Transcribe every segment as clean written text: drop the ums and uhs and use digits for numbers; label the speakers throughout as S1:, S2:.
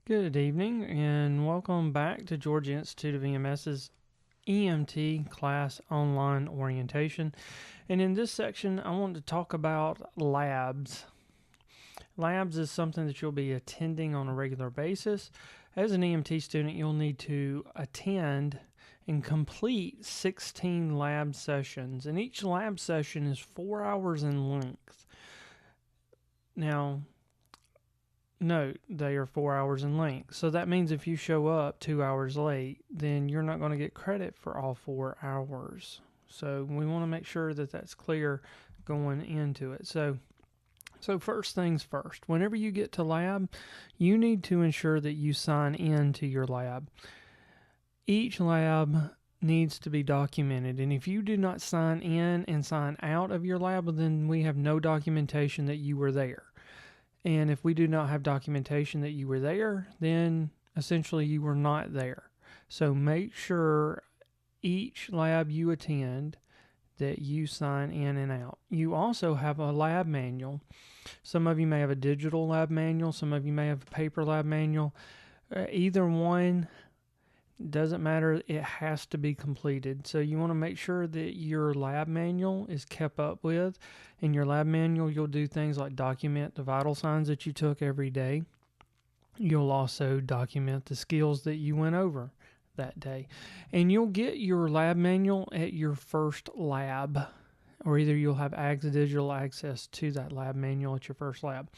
S1: Good evening and welcome back to Georgia Institute of EMS's EMT class online orientation. And in this section, I want to talk about labs. Labs is something that you'll be attending on a regular basis. As an EMT student, you'll need to attend and complete 16 lab sessions, and each lab session is 4 hours in length. Now, note, they are 4 hours in length. So that means if you show up 2 hours late, then you're not going to get credit for all 4 hours. So we want to make sure that that's clear going into it. So first things first, whenever you get to lab, you need to ensure that you sign in to your lab. Each lab needs to be documented, and if you do not sign in and sign out of your lab, then we have no documentation that you were there. And if we do not have documentation that you were there, then essentially you were not there. So make sure each lab you attend that you sign in and out. You also have a lab manual. Some of you may have a digital lab manual. Some of you may have a paper lab manual. Either one, doesn't matter. It has to be completed. So you want to make sure that your lab manual is kept up with. In your lab manual, you'll do things like document the vital signs that you took every day. You'll also document the skills that you went over that day. And you'll get your lab manual at your first lab, or either you'll have digital access to that lab manual at your first lab.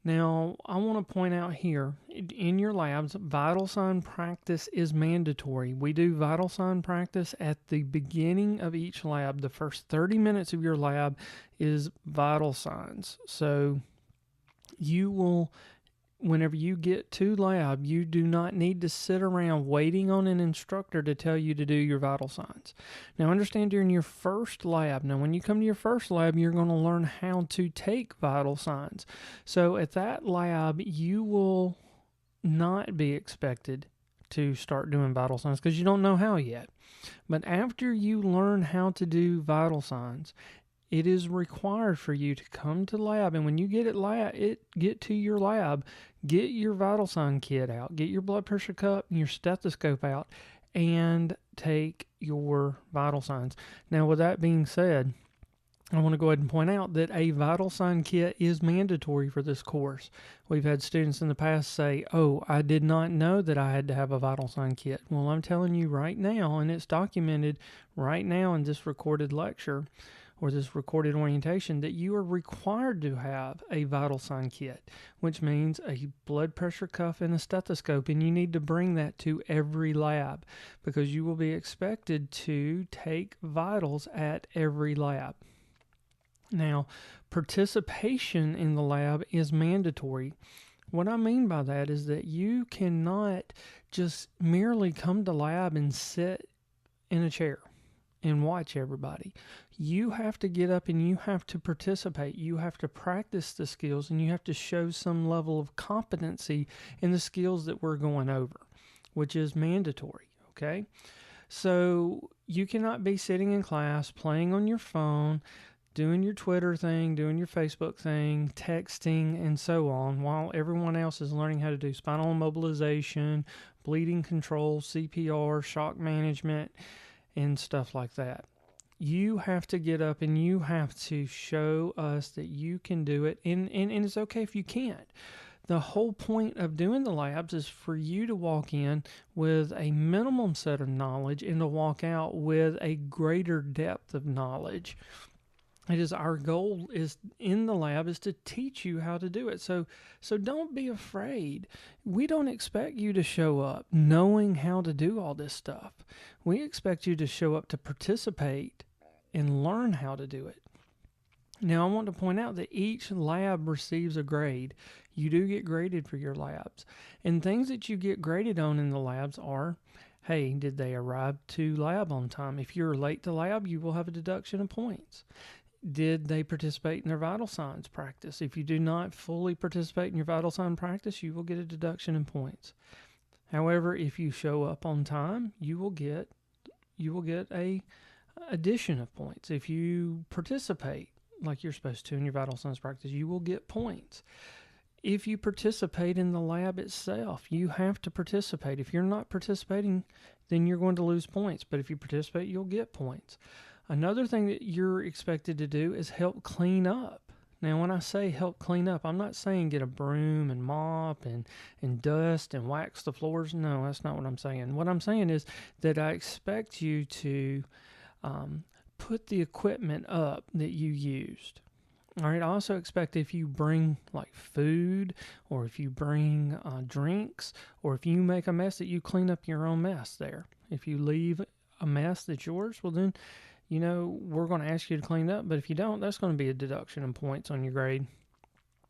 S1: Now, I want to point out here, in your labs, vital sign practice is mandatory. We do vital sign practice at the beginning of each lab. The first 30 minutes of your lab is vital signs. So you will, whenever you get to lab, you do not need to sit around waiting on an instructor to tell you to do your vital signs. Now understand, during your first lab, when you come to your first lab, you're going to learn how to take vital signs. So at that lab, you will not be expected to start doing vital signs because you don't know how yet. But after you learn how to do vital signs, it is required for you to come to lab, and when you get to your lab, get your vital sign kit out, get your blood pressure cup and your stethoscope out, and take your vital signs. Now, with that being said, I want to go ahead and point out that a vital sign kit is mandatory for this course. We've had students in the past say, "Oh, I did not know that I had to have a vital sign kit." Well, I'm telling you right now, and it's documented right now in this recorded lecture, or this recorded orientation, that you are required to have a vital sign kit, which means a blood pressure cuff and a stethoscope, and you need to bring that to every lab because you will be expected to take vitals at every lab. Now, participation in the lab is mandatory. What I mean by that is that you cannot just merely come to lab and sit in a chair and watch everybody. You have to get up and you have to participate. You have to practice the skills, and you have to show some level of competency in the skills that we're going over, which is mandatory, okay? So you cannot be sitting in class playing on your phone, doing your Twitter thing, doing your Facebook thing, texting, and so on, while everyone else is learning how to do spinal immobilization, bleeding control, CPR, shock management, and stuff like that. You have to get up and you have to show us that you can do it, and it's okay if you can't. The whole point of doing the labs is for you to walk in with a minimum set of knowledge and to walk out with a greater depth of knowledge. It is our goal is in the lab is to teach you how to do it. So don't be afraid. We don't expect you to show up knowing how to do all this stuff. We expect you to show up to participate and learn how to do it. Now, I want to point out that each lab receives a grade. You do get graded for your labs. And things that you get graded on in the labs are, hey, did they arrive to lab on time? If you're late to lab, you will have a deduction of points. Did they participate in their vital signs practice? If you do not fully participate in your vital sign practice, you will get a deduction in points. However, if you show up on time, you will get a addition of points. If you participate like you're supposed to in your vital signs practice, you will get points. if you participate in the lab itself. You have to participate. If you're not participating, then you're going to lose points. But if you participate, you'll get points. Another thing that you're expected to do is help clean up. Now, when I say help clean up, I'm not saying get a broom and mop and dust and wax the floors. No, that's not what I'm saying. What I'm saying is that I expect you to put the equipment up that you used. All right. I also expect if you bring like food, or if you bring drinks, or if you make a mess, that you clean up your own mess there. If you leave a mess that's yours, well then, we're going to ask you to clean up. But if you don't, that's going to be a deduction in points on your grade.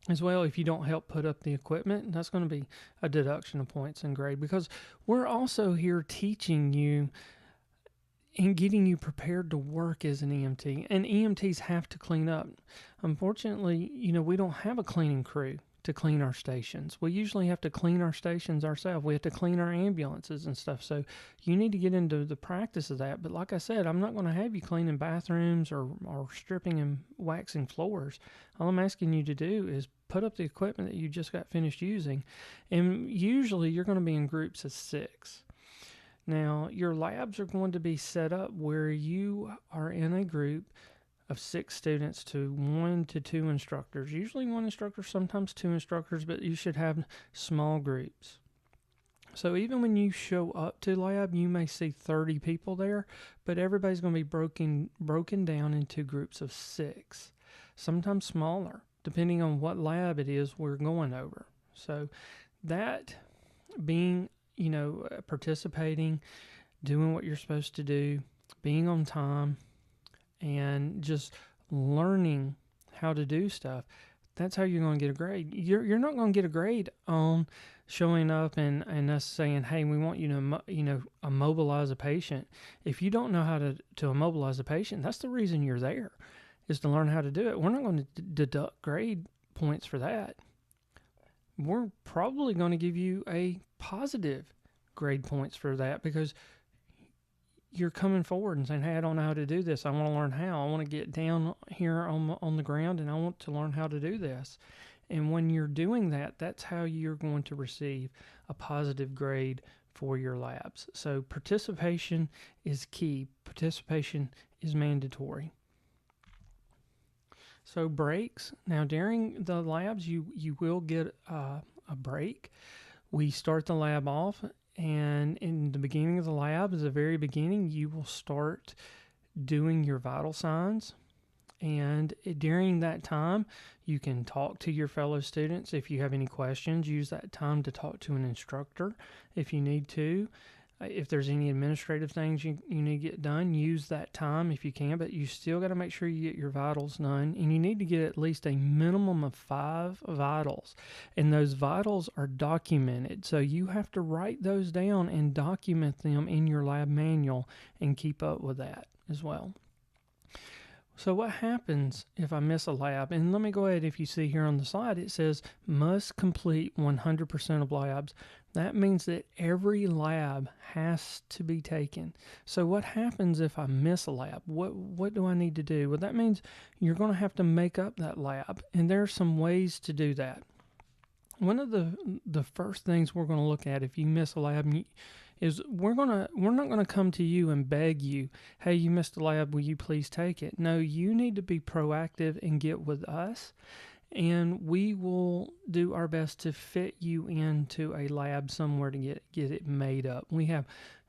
S1: As well, if you don't help put up the equipment, that's going to be a deduction of points in grade, because we're also here teaching you and getting you prepared to work as an EMT. And EMTs have to clean up. Unfortunately, we don't have a cleaning crew to clean our stations. We usually have to clean our stations ourselves. We have to clean our ambulances and stuff. So you need to get into the practice of that. But like I said, I'm not going to have you cleaning bathrooms or stripping and waxing floors. All I'm asking you to do is put up the equipment that you just got finished using. And usually you're going to be in groups of 6. Now, your labs are going to be set up where you are in a group of 6 students to 1 to 2 instructors. Usually 1 instructor, sometimes 2 instructors, but you should have small groups. So even when you show up to lab, you may see 30 people there, but everybody's going to be broken down into groups of 6, sometimes smaller, depending on what lab it is we're going over. So that being, participating, doing what you're supposed to do, being on time, and just learning how to do stuff, that's how you're going to get a grade. You're not going to get a grade on showing up and us saying, hey, we want you to immobilize a patient. If you don't know how to immobilize a patient, that's the reason you're there, is to learn how to do it. We're not going to deduct grade points for that. We're probably going to give you a positive grade points for that, because you're coming forward and saying, hey, I don't know how to do this. I want to learn how. I want to get down here on the ground, and I want to learn how to do this. And when you're doing that, that's how you're going to receive a positive grade for your labs. So participation is key. Participation is mandatory. So breaks. Now, during the labs, you will get a break. We start the lab off, and in the beginning of the lab, at the very beginning, you will start doing your vital signs. And during that time, you can talk to your fellow students. If you have any questions, use that time to talk to an instructor if you need to. If there's any administrative things you need to get done, use that time if you can, but you still got to make sure you get your vitals done, and you need to get at least a minimum of 5 vitals, and those vitals are documented, so you have to write those down and document them in your lab manual and keep up with that as well. So what happens if I miss a lab? And let me go ahead, if you see here on the slide, it says must complete 100% of labs. That means that every lab has to be taken. So what happens if I miss a lab? What do I need to do? Well, that means you're going to have to make up that lab, and there are some ways to do that. One of the first things we're going to look at if you miss a lab is we're not going to come to you and beg you, hey, you missed a lab, will you please take it? No, you need to be proactive and get with us, and we will do our best to fit you into a lab somewhere to get it made up. We have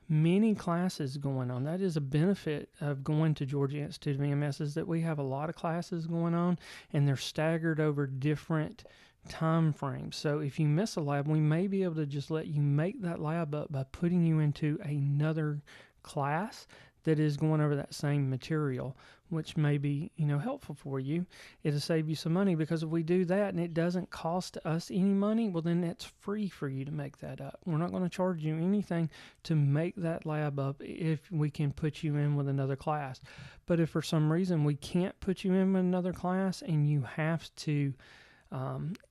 S1: many classes going on. That is a benefit of going to Georgia Institute of EMS, is that we have a lot of classes going on, and they're staggered over different time frame. So if you miss a lab, we may be able to just let you make that lab up by putting you into another class that is going over that same material, which may be, helpful for you. It'll save you some money, because if we do that and it doesn't cost us any money, well, then it's free for you to make that up. We're not going to charge you anything to make that lab up if we can put you in with another class. But if for some reason we can't put you in with another class and you have to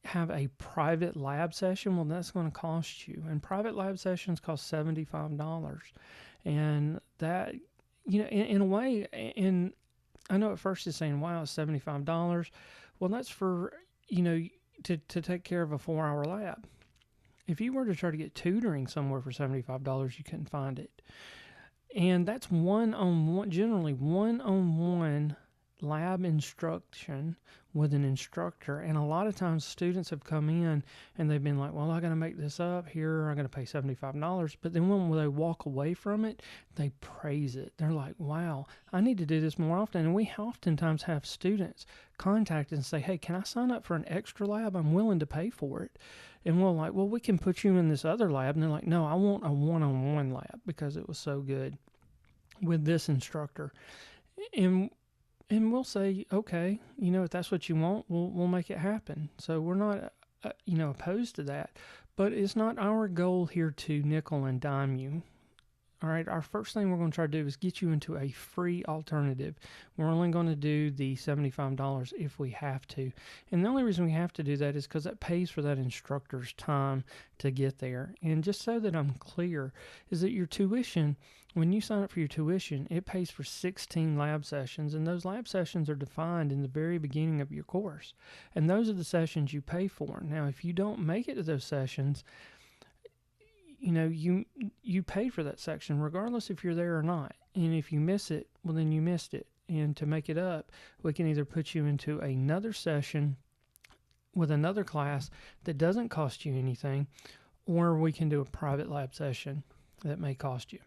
S1: have a private lab session, well, that's going to cost you. And private lab sessions cost $75. And that, in a way, and I know at first you're saying, wow, it's $75. Well, that's for, to take care of a 4-hour lab. If you were to try to get tutoring somewhere for $75, you couldn't find it. And that's one-on-one, generally one-on-one lab instruction with an instructor. And a lot of times students have come in and they've been like, well, I got to make this up here. I'm going to pay $75. But then when they walk away from it, they praise it. They're like, wow, I need to do this more often. And we oftentimes have students contact and say, hey, can I sign up for an extra lab? I'm willing to pay for it. And we're like, well, we can put you in this other lab. And they're like, no, I want a one-on-one lab because it was so good with this instructor. And we'll say, okay, if that's what you want, we'll make it happen. So we're not, opposed to that. But it's not our goal here to nickel and dime you. All right, our first thing we're going to try to do is get you into a free alternative. We're only going to do the $75 if we have to. And the only reason we have to do that is because that pays for that instructor's time to get there. And just so that I'm clear, is that your tuition, when you sign up for your tuition, it pays for 16 lab sessions, and those lab sessions are defined in the very beginning of your course. And those are the sessions you pay for. Now, if you don't make it to those sessions, you pay for that section regardless if you're there or not. And if you miss it, well, then you missed it. And to make it up, we can either put you into another session with another class that doesn't cost you anything, or we can do a private lab session that may cost you.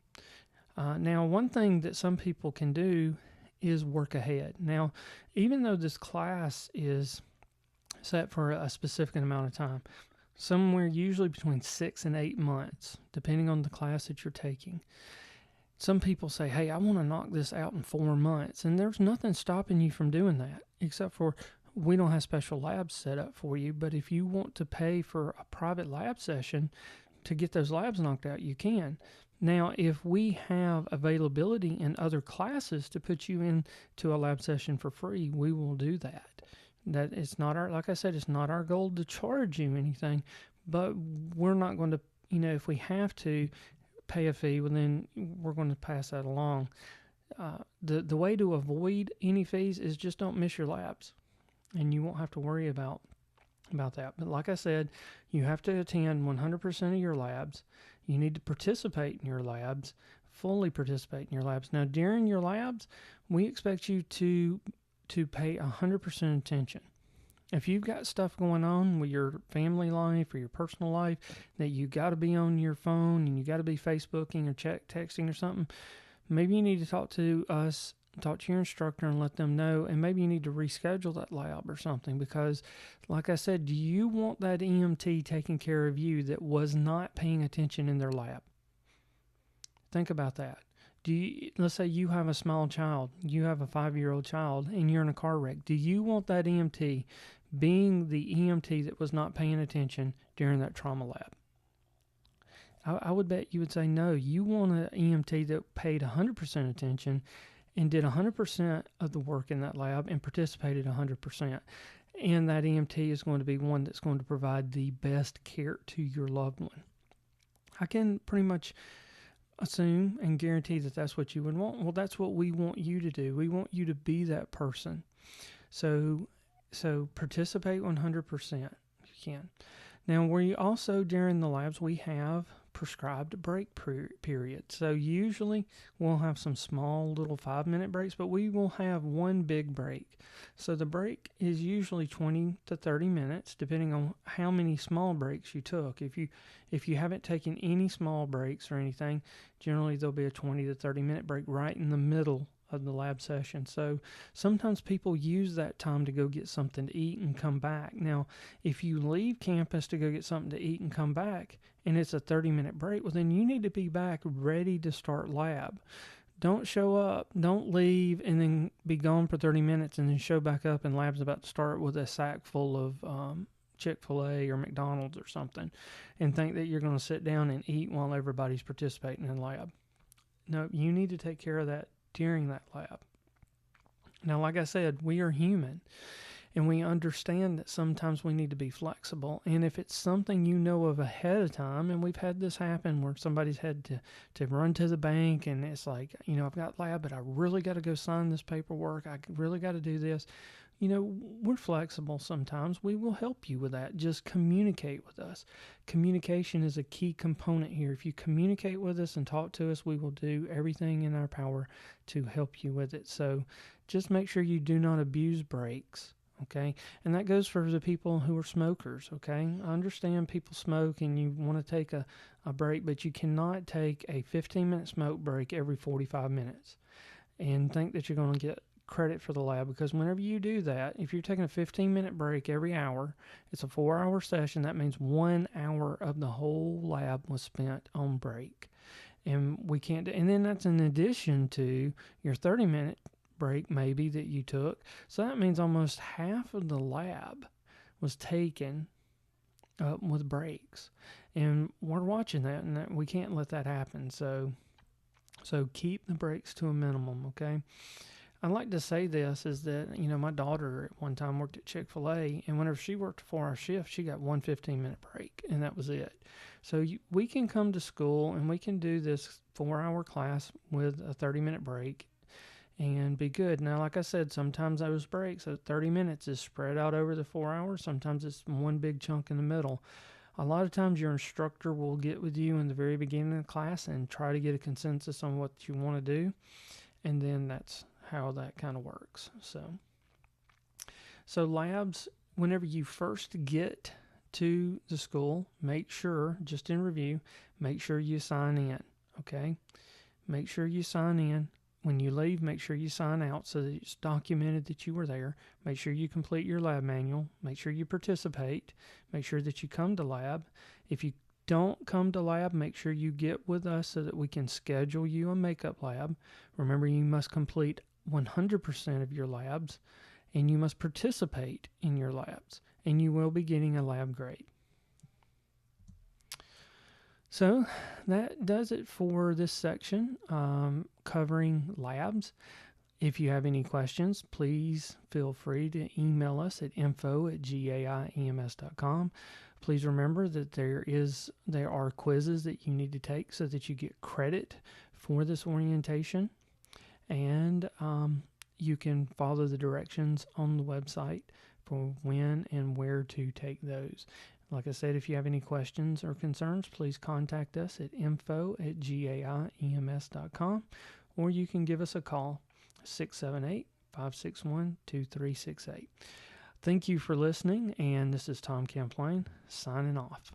S1: Now, one thing that some people can do is work ahead. Now, even though this class is set for a specific amount of time, somewhere usually between 6 and 8 months, depending on the class that you're taking. Some people say, hey, I want to knock this out in 4 months. And there's nothing stopping you from doing that, except for we don't have special labs set up for you. But if you want to pay for a private lab session to get those labs knocked out, you can. Now, if we have availability in other classes to put you into a lab session for free, we will do that. That it's not our, like I said, it's not our goal to charge you anything, but we're not going to, if we have to pay a fee, well, then we're going to pass that along. The way to avoid any fees is just don't miss your labs, and you won't have to worry about that. But like I said, you have to attend 100% of your labs. You need to participate in your labs, fully participate in your labs. Now, during your labs, we expect you to pay 100% attention. If you've got stuff going on with your family life or your personal life that you got to be on your phone and you got to be Facebooking or texting or something, maybe you need to talk to us, talk to your instructor and let them know, and maybe you need to reschedule that lab or something because, like I said, do you want that EMT taking care of you that was not paying attention in their lab? Think about that. Let's say you have a small child, you have a 5-year-old child, and you're in a car wreck. Do you want that EMT being the EMT that was not paying attention during that trauma lab? I would bet you would say no. You want an EMT that paid 100% attention and did 100% of the work in that lab and participated 100%. And that EMT is going to be one that's going to provide the best care to your loved one. I can pretty much assume and guarantee that that's what you would want. Well, that's what we want you to do. We want you to be that person. So participate 100% if you can. Now, we also, during the labs, we have prescribed break periods. So usually we'll have some small little 5-minute breaks, but we will have one big break. So the break is usually 20 to 30 minutes, depending on how many small breaks you took. If you haven't taken any small breaks or anything, generally there'll be a 20 to 30 minute break right in the middle of the lab session. So sometimes people use that time to go get something to eat and come back. Now, if you leave campus to go get something to eat and come back, and it's a 30-minute break, well, then you need to be back ready to start lab. Don't show up, don't leave, and then be gone for 30 minutes and then show back up and lab's about to start with a sack full of Chick-fil-A or McDonald's or something and think that you're going to sit down and eat while everybody's participating in lab. No, you need to take care of that during that lab. Now, like I said, we are human, and we understand that sometimes we need to be flexible. And if it's something you know of ahead of time, and we've had this happen where somebody's had to run to the bank, and it's like, I've got lab, but I really got to go sign this paperwork. I really got to do this. we're flexible sometimes. We will help you with that. Just communicate with us. Communication is a key component here. If you communicate with us and talk to us, we will do everything in our power to help you with it. So just make sure you do not abuse breaks. Okay, and that goes for the people who are smokers. Okay, I understand people smoke and you want to take a break, but you cannot take a 15-minute smoke break every 45 minutes and think that you're going to get credit for the lab, because whenever you do that, if you're taking a 15-minute break every hour, it's a 4-hour session. That means 1 hour of the whole lab was spent on break, and we can't. And then that's in addition to your 30-minute break maybe that you took. So that means almost half of the lab was taken with breaks, and we're watching that, and we can't let that happen. So keep the breaks to a minimum. Okay. I like to say this is that, my daughter at one time worked at Chick-fil-A, and whenever she worked a 4-hour shift, she got one 15-minute break, and that was it. So we can come to school and we can do this 4-hour class with a 30-minute break and be good. Now, like I said, sometimes those breaks at 30 minutes is spread out over the 4 hours. Sometimes it's one big chunk in the middle. A lot of times your instructor will get with you in the very beginning of the class and try to get a consensus on what you want to do, and then that's how that kind of works. So labs, whenever you first get to the school, make sure, just in review, make sure you sign in. Okay, make sure you sign in. When you leave, make sure you sign out so that it's documented that you were there. Make sure you complete your lab manual. Make sure you participate. Make sure that you come to lab. If you don't come to lab, make sure you get with us so that we can schedule you a makeup lab. Remember, you must complete 100% of your labs, and you must participate in your labs, and you will be getting a lab grade. So that does it for this section covering labs. If you have any questions, please feel free to email us at info@gaiems.com. Please remember that there are quizzes that you need to take so that you get credit for this orientation, and you can follow the directions on the website for when and where to take those. Like I said, if you have any questions or concerns, please contact us at info@gaiems.com, or you can give us a call, 678-561-2368. Thank you for listening, and this is Tom Camplain signing off.